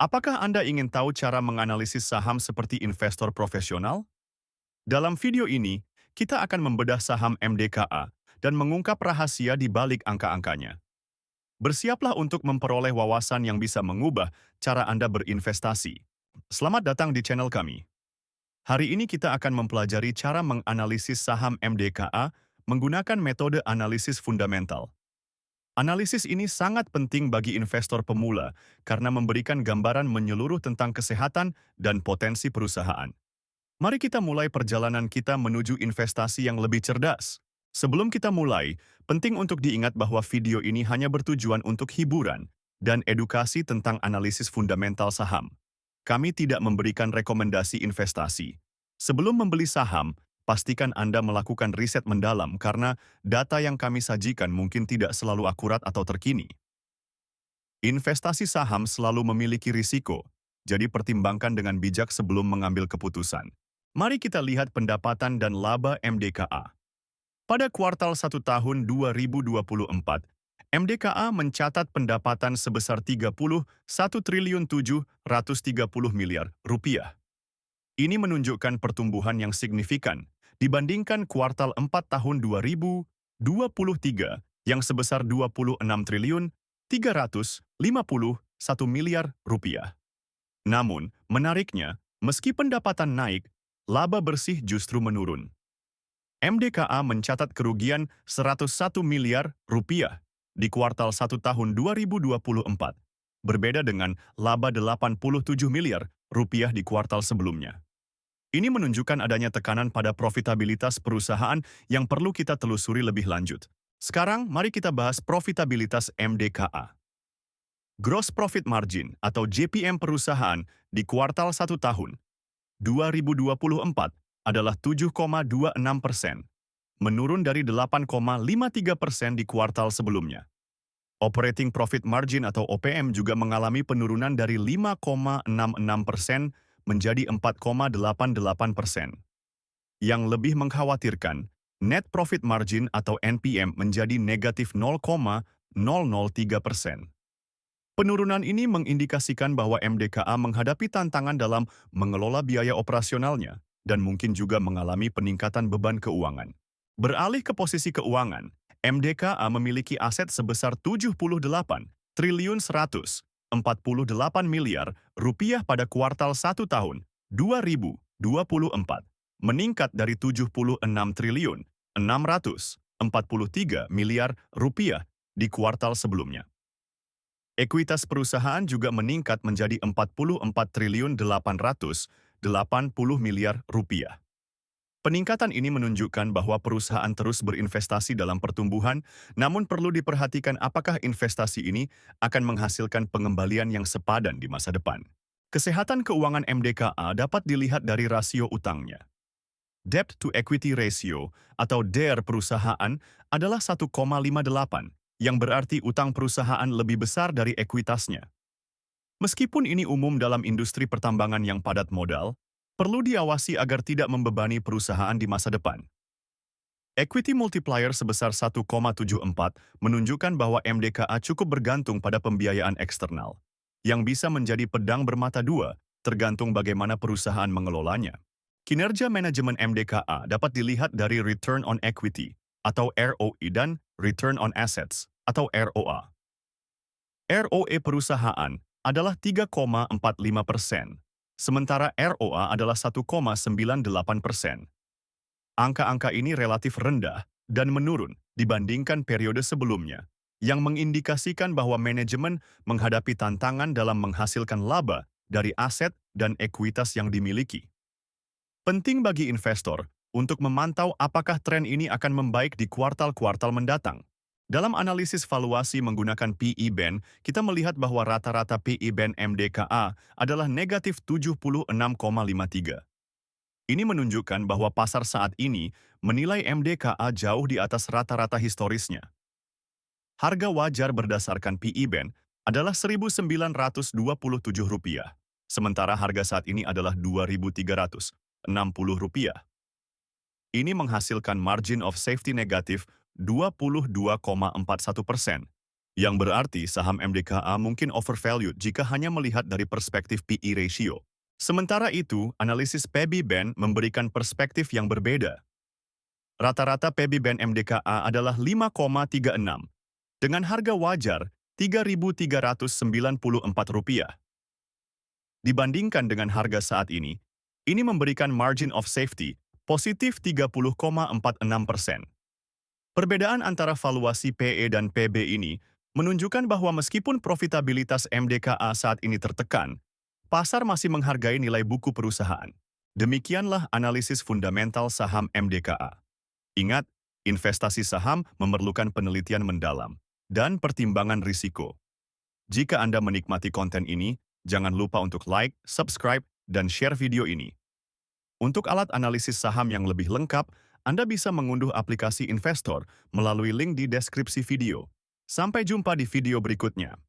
Apakah Anda ingin tahu cara menganalisis saham seperti investor profesional? Dalam video ini, kita akan membedah saham MDKA dan mengungkap rahasia di balik angka-angkanya. Bersiaplah untuk memperoleh wawasan yang bisa mengubah cara Anda berinvestasi. Selamat datang di channel kami. Hari ini kita akan mempelajari cara menganalisis saham MDKA menggunakan metode analisis fundamental. Analisis ini sangat penting bagi investor pemula karena memberikan gambaran menyeluruh tentang kesehatan dan potensi perusahaan. Mari kita mulai perjalanan kita menuju investasi yang lebih cerdas. Sebelum kita mulai, penting untuk diingat bahwa video ini hanya bertujuan untuk hiburan dan edukasi tentang analisis fundamental saham. Kami tidak memberikan rekomendasi investasi. Sebelum membeli saham, pastikan Anda melakukan riset mendalam karena data yang kami sajikan mungkin tidak selalu akurat atau terkini. Investasi saham selalu memiliki risiko, jadi pertimbangkan dengan bijak sebelum mengambil keputusan. Mari kita lihat pendapatan dan laba MDKA. Pada kuartal 1 tahun 2024, MDKA mencatat pendapatan sebesar 31 triliun 730 miliar rupiah. Ini menunjukkan pertumbuhan yang signifikan dibandingkan kuartal 4 tahun 2023 yang sebesar 26 triliun 351 miliar rupiah. Namun, menariknya, meski pendapatan naik, laba bersih justru menurun. MDKA mencatat kerugian 101 miliar rupiah di kuartal 1 tahun 2024, berbeda dengan laba 87 miliar rupiah di kuartal sebelumnya. Ini menunjukkan adanya tekanan pada profitabilitas perusahaan yang perlu kita telusuri lebih lanjut. Sekarang, mari kita bahas profitabilitas MDKA. Gross Profit Margin atau JPM perusahaan di kuartal 1 tahun 2024 adalah 7,26%, menurun dari 8,53% di kuartal sebelumnya. Operating Profit Margin atau OPM juga mengalami penurunan dari 5,66% menjadi 4,88%. Yang lebih mengkhawatirkan, Net Profit Margin atau NPM menjadi negatif 0,003%. Penurunan ini mengindikasikan bahwa MDKA menghadapi tantangan dalam mengelola biaya operasionalnya dan mungkin juga mengalami peningkatan beban keuangan. Beralih ke posisi keuangan, MDKA memiliki aset sebesar 78 triliun 148 miliar rupiah pada kuartal 1 tahun 2024, meningkat dari 76 triliun 643 miliar rupiah di kuartal sebelumnya. Ekuitas perusahaan juga meningkat menjadi 44 triliun 880 miliar rupiah. Peningkatan ini menunjukkan bahwa perusahaan terus berinvestasi dalam pertumbuhan, namun perlu diperhatikan apakah investasi ini akan menghasilkan pengembalian yang sepadan di masa depan. Kesehatan keuangan MDKA dapat dilihat dari rasio utangnya. Debt to Equity Ratio atau DER perusahaan adalah 1,58, yang berarti utang perusahaan lebih besar dari ekuitasnya. Meskipun ini umum dalam industri pertambangan yang padat modal, perlu diawasi agar tidak membebani perusahaan di masa depan. Equity multiplier sebesar 1,74 menunjukkan bahwa MDKA cukup bergantung pada pembiayaan eksternal, yang bisa menjadi pedang bermata dua tergantung bagaimana perusahaan mengelolanya. Kinerja manajemen MDKA dapat dilihat dari Return on Equity atau ROE dan Return on Assets atau ROA. ROE perusahaan adalah 3,45%. Sementara ROA adalah 1,98%. Angka-angka ini relatif rendah dan menurun dibandingkan periode sebelumnya, yang mengindikasikan bahwa manajemen menghadapi tantangan dalam menghasilkan laba dari aset dan ekuitas yang dimiliki. Penting bagi investor untuk memantau apakah tren ini akan membaik di kuartal-kuartal mendatang. Dalam analisis valuasi menggunakan PE Band, kita melihat bahwa rata-rata PE Band MDKA adalah negatif 76,53. Ini menunjukkan bahwa pasar saat ini menilai MDKA jauh di atas rata-rata historisnya. Harga wajar berdasarkan PE Band adalah Rp1.927, sementara harga saat ini adalah Rp2.360. Ini menghasilkan margin of safety negatif 22,41%, yang berarti saham MDKA mungkin overvalued jika hanya melihat dari perspektif PE ratio. Sementara itu, analisis PB Band memberikan perspektif yang berbeda. Rata-rata PB Band MDKA adalah 5,36, dengan harga wajar Rp3.394. Dibandingkan dengan harga saat ini memberikan margin of safety positif 30,46%. Perbedaan antara valuasi PE dan PB ini menunjukkan bahwa meskipun profitabilitas MDKA saat ini tertekan, pasar masih menghargai nilai buku perusahaan. Demikianlah analisis fundamental saham MDKA. Ingat, investasi saham memerlukan penelitian mendalam dan pertimbangan risiko. Jika Anda menikmati konten ini, jangan lupa untuk like, subscribe, dan share video ini. Untuk alat analisis saham yang lebih lengkap, Anda bisa mengunduh aplikasi investor melalui link di deskripsi video. Sampai jumpa di video berikutnya.